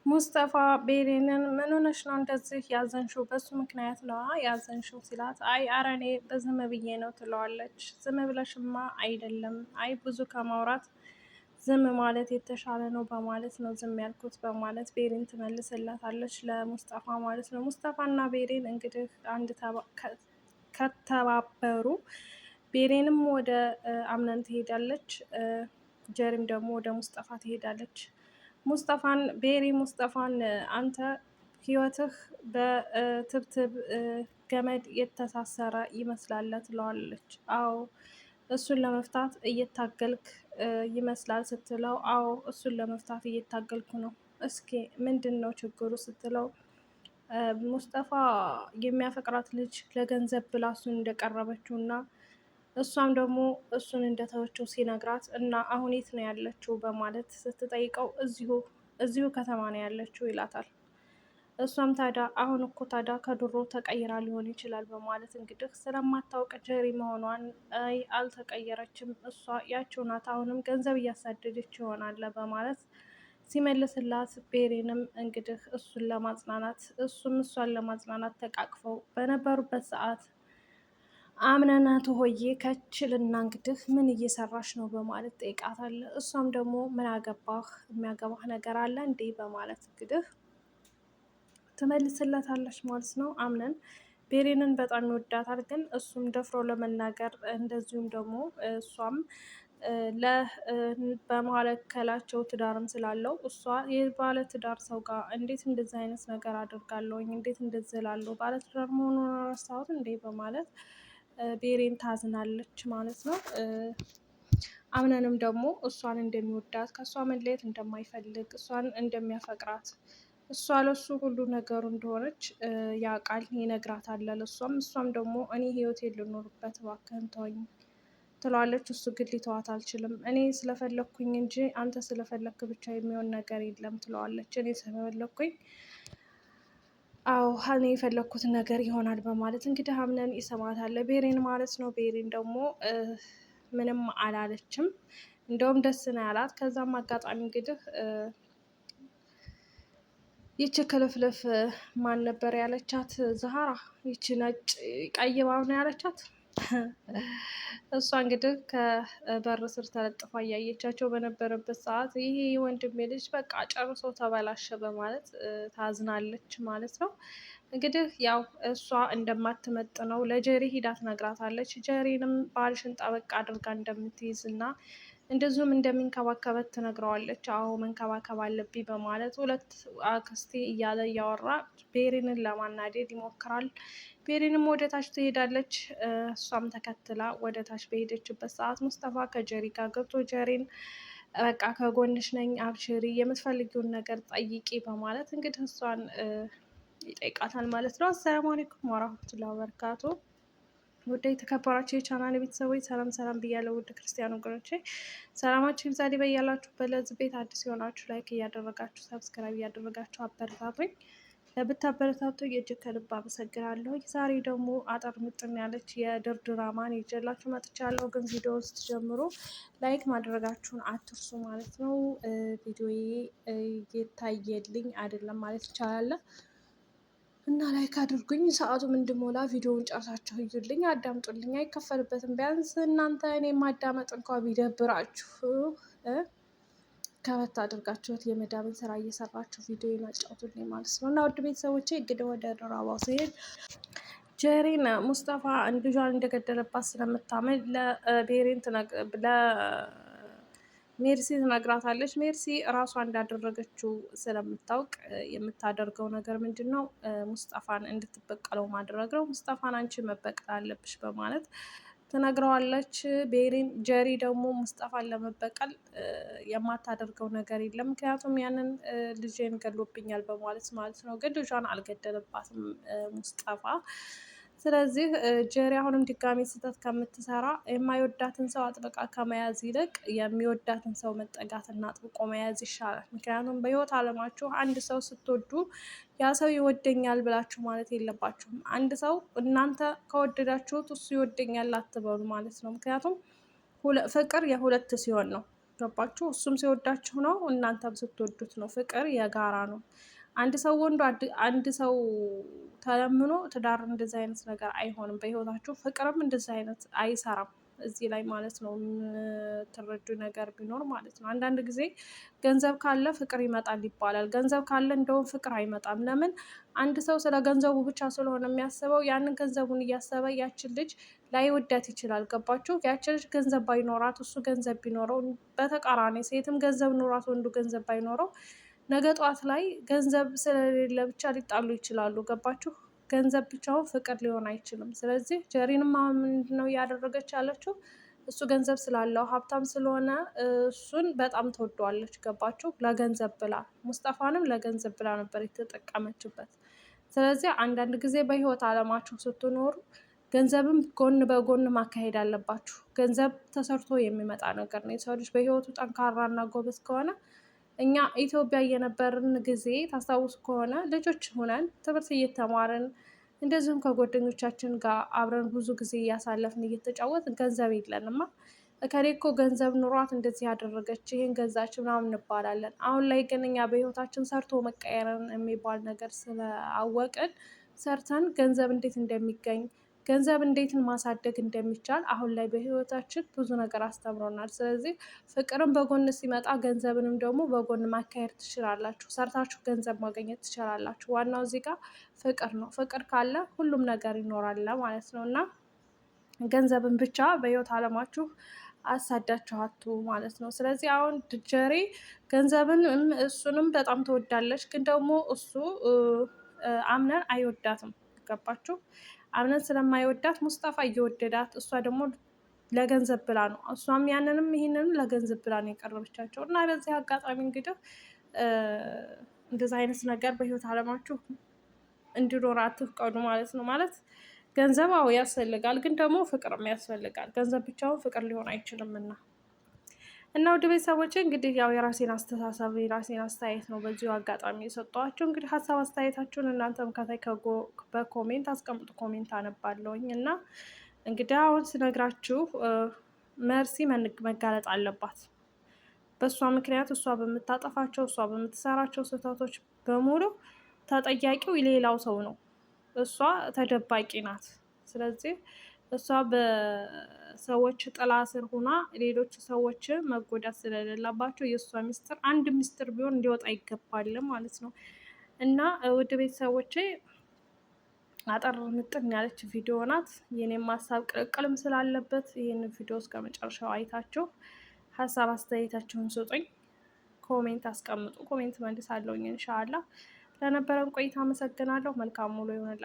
ሙስጠፋ ቤሬንን ምን ሆነሽ ነው እንደዚህ ያዘንሽው? በሱ ምክንያት ነዋ ያዘንሽው ሲላት፣ አይ ኧረ እኔ በዝም ብዬ ነው ትለዋለች። ዝም ብለሽማ አይደለም፣ አይ ብዙ ከማውራት ዝም ማለት የተሻለ ነው በማለት ነው ዝም ያልኩት በማለት ቤሬን ትመልስላታለች ለሙስጠፋ ማለት ነው። ሙስጠፋና ቤሬን እንግዲህ አንድ ከተባበሩ ቤሬንም ወደ አምነን ትሄዳለች፣ ጀሪም ደግሞ ወደ ሙስጠፋ ትሄዳለች። ሙስጠፋን አንተ ህይወትህ በትብትብ ገመድ የተሳሰረ ይመስላል ትለዋለች። አዎ እሱን ለመፍታት እየታገልክ ይመስላል ስትለው፣ አዎ እሱን ለመፍታት እየታገልኩ ነው። እስኪ ምንድን ነው ችግሩ ስትለው፣ ሙስጠፋ የሚያፈቅራት ልጅ ለገንዘብ ብላ እሱን እንደቀረበችው እና እሷም ደግሞ እሱን እንደተወችው ሲነግራት እና አሁን የት ነው ያለችው በማለት ስትጠይቀው እዚሁ ከተማ ነው ያለችው ይላታል። እሷም ታዲያ አሁን እኮ ታዲያ ከድሮ ተቀይራ ሊሆን ይችላል በማለት እንግዲህ ስለማታውቅ ጀሪ መሆኗን አይ አልተቀየረችም፣ እሷ ያችው ናት፣ አሁንም ገንዘብ እያሳደደች ይሆናል በማለት ሲመልስላት፣ ቤሬንም እንግዲህ እሱም እሷን ለማጽናናት ተቃቅፈው በነበሩበት ሰዓት አምነናት ሆዬ ከችልና እንግዲህ ምን እየሰራሽ ነው በማለት ጠይቃታለች። እሷም ደግሞ ምን አገባህ የሚያገባህ ነገር አለ እንዴ በማለት እንግዲህ ትመልስለታለች ማለት ነው። አምነን ቤሬንን በጣም ይወዳታል፣ ግን እሱም ደፍሮ ለመናገር እንደዚሁም ደግሞ እሷም በመካከላቸው ትዳርም ስላለው እሷ የባለ ትዳር ሰው ጋር እንዴት እንደዚህ አይነት ነገር አድርጋለሁኝ እንዴት እንደዚህ እላለሁ ባለትዳር መሆኑን ረሳሁት እንዴ በማለት ቤሬን ታዝናለች ማለት ነው። አምነንም ደግሞ እሷን እንደሚወዳት ከእሷ መለየት እንደማይፈልግ እሷን እንደሚያፈቅራት እሷ ለሱ ሁሉ ነገሩ እንደሆነች ያውቃል፣ ይነግራታል እሷም ደግሞ እኔ ህይወቴን ልኖርበት እባክህን ተወኝ ትለዋለች። እሱ ግን ሊተዋት አልችልም፣ እኔ ስለፈለግኩኝ እንጂ አንተ ስለፈለግክ ብቻ የሚሆን ነገር የለም ትለዋለች። እኔ ስለፈለግኩኝ አዎ እኔ የፈለግኩትን ነገር ይሆናል በማለት እንግዲህ አምነን ይሰማታል ቤሬን ማለት ነው። ቤሬን ደግሞ ምንም አላለችም፣ እንደውም ደስ ነው ያላት። ከዛም አጋጣሚ እንግዲህ ይቺ ክልፍልፍ ማን ነበር ያለቻት? ዛህራ፣ ይቺ ነጭ ቀይ እባብ ነው ያለቻት። እሷ እንግዲህ ከበር ስር ተለጥፋ እያየቻቸው በነበረበት ሰዓት ይሄ ወንድሜ ልጅ በቃ ጨርሶ ተበላሸ በማለት ታዝናለች ማለት ነው። እንግዲህ ያው እሷ እንደማትመጥነው ለጀሪ ሂዳ ትነግራታለች። ጀሪንም ባልሽን ጠበቅ አድርጋ እንደምትይዝ እና እንደዚሁም እንደሚንከባከበት ትነግረዋለች። አዎ መንከባከብ አለብኝ በማለት ሁለት አክስቴ እያለ እያወራ ቤሬንን ለማናደድ ይሞክራል። ቤሬንም ወደ ታች ትሄዳለች። እሷም ተከትላ ወደ ታች በሄደችበት ሰዓት ሙስጠፋ ከጀሪ ጋር ገብቶ ጀሪን በቃ ከጎንሽ ነኝ አብሽሪ፣ የምትፈልጊውን ነገር ጠይቂ በማለት እንግዲህ እሷን ይጠይቃታል ማለት ነው። አሰላሙ አለይኩም ወራህመቱላሂ ወበረካቱ። ውድ የተከበራችሁ የቻናል ቤተሰቦች ሰላም ሰላም ብያለሁ። ውድ ክርስቲያን ወገኖቼ ሰላማችሁ ይብዛልኝ በያላችሁበት። ለዚህ ቤት አዲስ የሆናችሁ ላይክ እያደረጋችሁ ሰብስክራይብ እያደረጋችሁ አበረታቱኝ። ብታበረታቱኝ እጅግ ከልብ አመሰግናለሁ። ዛሬ ደግሞ አጠር ምጥን ያለች የድር ድራማን ይዤላችሁ መጥቻለሁ። ግን ቪዲዮ ስትጀምሩ ላይክ ማድረጋችሁን አትርሱ ማለት ነው። ቪዲዮዬ እየታየልኝ አይደለም ማለት ይቻላል እና ላይክ አድርጉኝ። ሰዓቱም እንድሞላ ቪዲዮውን ጨርሳችሁ እዩልኝ፣ አዳምጡልኝ፣ አይከፈልበትም። ቢያንስ እናንተ እኔ ማዳመጥ እንኳ ቢደብራችሁ ከበት አድርጋችሁት የመዳብን ስራ እየሰራችሁ ቪዲዮ አጫውቱልኝ ማለት ነው። እና ውድ ቤተሰቦቼ እንግዲህ ወደ ድራማው ሲሄድ ጀሪን ሙስጠፋ ልጇን እንደገደለባት ስለምታምን ለቤሬን ሜርሲ ትነግራታለች። ሜርሲ እራሷ እንዳደረገችው ስለምታውቅ የምታደርገው ነገር ምንድን ነው? ሙስጠፋን እንድትበቀለው ማድረግ ነው። ሙስጠፋን አንቺ መበቀል አለብሽ በማለት ትነግረዋለች። ጀሪ ደግሞ ሙስጠፋን ለመበቀል የማታደርገው ነገር የለም። ምክንያቱም ያንን ልጄን ገሎብኛል በማለት ማለት ነው። ግን ልጇን አልገደለባትም ሙስጠፋ። ስለዚህ ጀሪ አሁንም ድጋሚ ስህተት ከምትሰራ የማይወዳትን ሰው አጥብቃ ከመያዝ ይልቅ የሚወዳትን ሰው መጠጋትና አጥብቆ መያዝ ይሻላል። ምክንያቱም በህይወት አለማችሁ አንድ ሰው ስትወዱ ያ ሰው ይወደኛል ብላችሁ ማለት የለባችሁም። አንድ ሰው እናንተ ከወደዳችሁት እሱ ይወደኛል አትበሉ ማለት ነው። ምክንያቱም ፍቅር የሁለት ሲሆን ነው። ገባችሁ? እሱም ሲወዳችሁ ነው፣ እናንተም ስትወዱት ነው። ፍቅር የጋራ ነው። አንድ ሰው ወንዱ አንድ ሰው ተለምኖ ትዳር እንደዚህ አይነት ነገር አይሆንም በህይወታችሁ። ፍቅርም እንደዚህ አይነት አይሰራም እዚህ ላይ ማለት ነው። የምትረዱ ነገር ቢኖር ማለት ነው። አንዳንድ ጊዜ ገንዘብ ካለ ፍቅር ይመጣል ይባላል። ገንዘብ ካለ እንደውም ፍቅር አይመጣም። ለምን? አንድ ሰው ስለ ገንዘቡ ብቻ ስለሆነ የሚያስበው ያንን ገንዘቡን እያሰበ ያችን ልጅ ላይወዳት ይችላል። ገባችሁ? ያችን ልጅ ገንዘብ ባይኖራት እሱ ገንዘብ ቢኖረው፣ በተቃራኒ ሴትም ገንዘብ ኖራት ወንዱ ገንዘብ ባይኖረው ነገ ጠዋት ላይ ገንዘብ ስለሌለ ብቻ ሊጣሉ ይችላሉ። ገባችሁ? ገንዘብ ብቻውን ፍቅር ሊሆን አይችልም። ስለዚህ ጀሪንም አሁን ምንድን ነው እያደረገች ያለችው? እሱ ገንዘብ ስላለው ሀብታም ስለሆነ እሱን በጣም ትወደዋለች። ገባችሁ? ለገንዘብ ብላ፣ ሙስጠፋንም ለገንዘብ ብላ ነበር የተጠቀመችበት። ስለዚህ አንዳንድ ጊዜ በህይወት አለማችሁ ስትኖሩ ገንዘብም ጎን በጎን ማካሄድ አለባችሁ። ገንዘብ ተሰርቶ የሚመጣ ነገር ነው። የሰው ልጅ በህይወቱ ጠንካራና ጎበዝ ከሆነ እኛ ኢትዮጵያ እየነበርን ጊዜ ታስታውሱ ከሆነ ልጆች ሆነን ትምህርት እየተማርን እንደዚሁም ከጓደኞቻችን ጋር አብረን ብዙ ጊዜ እያሳለፍን እየተጫወትን ገንዘብ የለንማ እከሌ እኮ ገንዘብ ኑሯት እንደዚህ ያደረገች ይህን ገዛች ምናምን እንባላለን። አሁን ላይ ግን እኛ በህይወታችን ሰርቶ መቀየርን የሚባል ነገር ስለአወቅን ሰርተን ገንዘብ እንዴት እንደሚገኝ ገንዘብ እንዴትን ማሳደግ እንደሚቻል አሁን ላይ በህይወታችን ብዙ ነገር አስተምሮናል። ስለዚህ ፍቅርን በጎን ሲመጣ ገንዘብንም ደግሞ በጎን ማካሄድ ትችላላችሁ። ሰርታችሁ ገንዘብ ማግኘት ትችላላችሁ። ዋናው እዚህ ጋር ፍቅር ነው። ፍቅር ካለ ሁሉም ነገር ይኖራል ማለት ነው። እና ገንዘብን ብቻ በህይወት አለማችሁ አሳዳችኋቱ ማለት ነው። ስለዚህ አሁን ጀሪ ገንዘብን እሱንም በጣም ትወዳለች፣ ግን ደግሞ እሱ አምነን አይወዳትም። ገባችሁ? አምነን ስለማይወዳት ሙስጠፋ እየወደዳት፣ እሷ ደግሞ ለገንዘብ ብላ ነው። እሷም ያንንም ይህንንም ለገንዘብ ብላ ነው የቀረበቻቸው። እና በዚህ አጋጣሚ እንግዲህ እንደዚህ አይነት ነገር በህይወት አለማችሁ እንዲኖር አትፍቀዱ ማለት ነው። ማለት ገንዘብ አዎ ያስፈልጋል፣ ግን ደግሞ ፍቅርም ያስፈልጋል። ገንዘብ ብቻውን ፍቅር ሊሆን አይችልም። እና ውድ ቤተሰቦቼ እንግዲህ ያው የራሴን አስተሳሰብ የራሴን አስተያየት ነው በዚሁ አጋጣሚ የሰጠኋችሁ። እንግዲህ ሀሳብ አስተያየታችሁን እናንተም ከታይ በኮሜንት አስቀምጡ፣ ኮሜንት አነባለሁኝ። እና እንግዲህ አሁን ስነግራችሁ መርሲ መጋለጥ አለባት። በእሷ ምክንያት እሷ በምታጠፋቸው እሷ በምትሰራቸው ስህተቶች በሙሉ ተጠያቂው ሌላው ሰው ነው። እሷ ተደባቂ ናት። ስለዚህ እሷ በሰዎች ጥላ ስር ሆና ሌሎች ሰዎች መጎዳት ስለሌለባቸው የእሷ ሚስጥር አንድ ሚስጥር ቢሆን እንዲወጣ ይገባል ማለት ነው። እና ውድ ቤተሰቦቼ አጠር ምጥን ያለች ቪዲዮ ናት። የኔም ሀሳብ ቅልቅልም ስላለበት ይህን ቪዲዮ እስከ መጨረሻው አይታችሁ ሀሳብ አስተያየታችሁን ስጡኝ። ኮሜንት አስቀምጡ፣ ኮሜንት መልሳለሁኝ ኢንሻአላህ። ለነበረን ቆይታ አመሰግናለሁ። መልካም ሙሉ ይሆንላችሁ።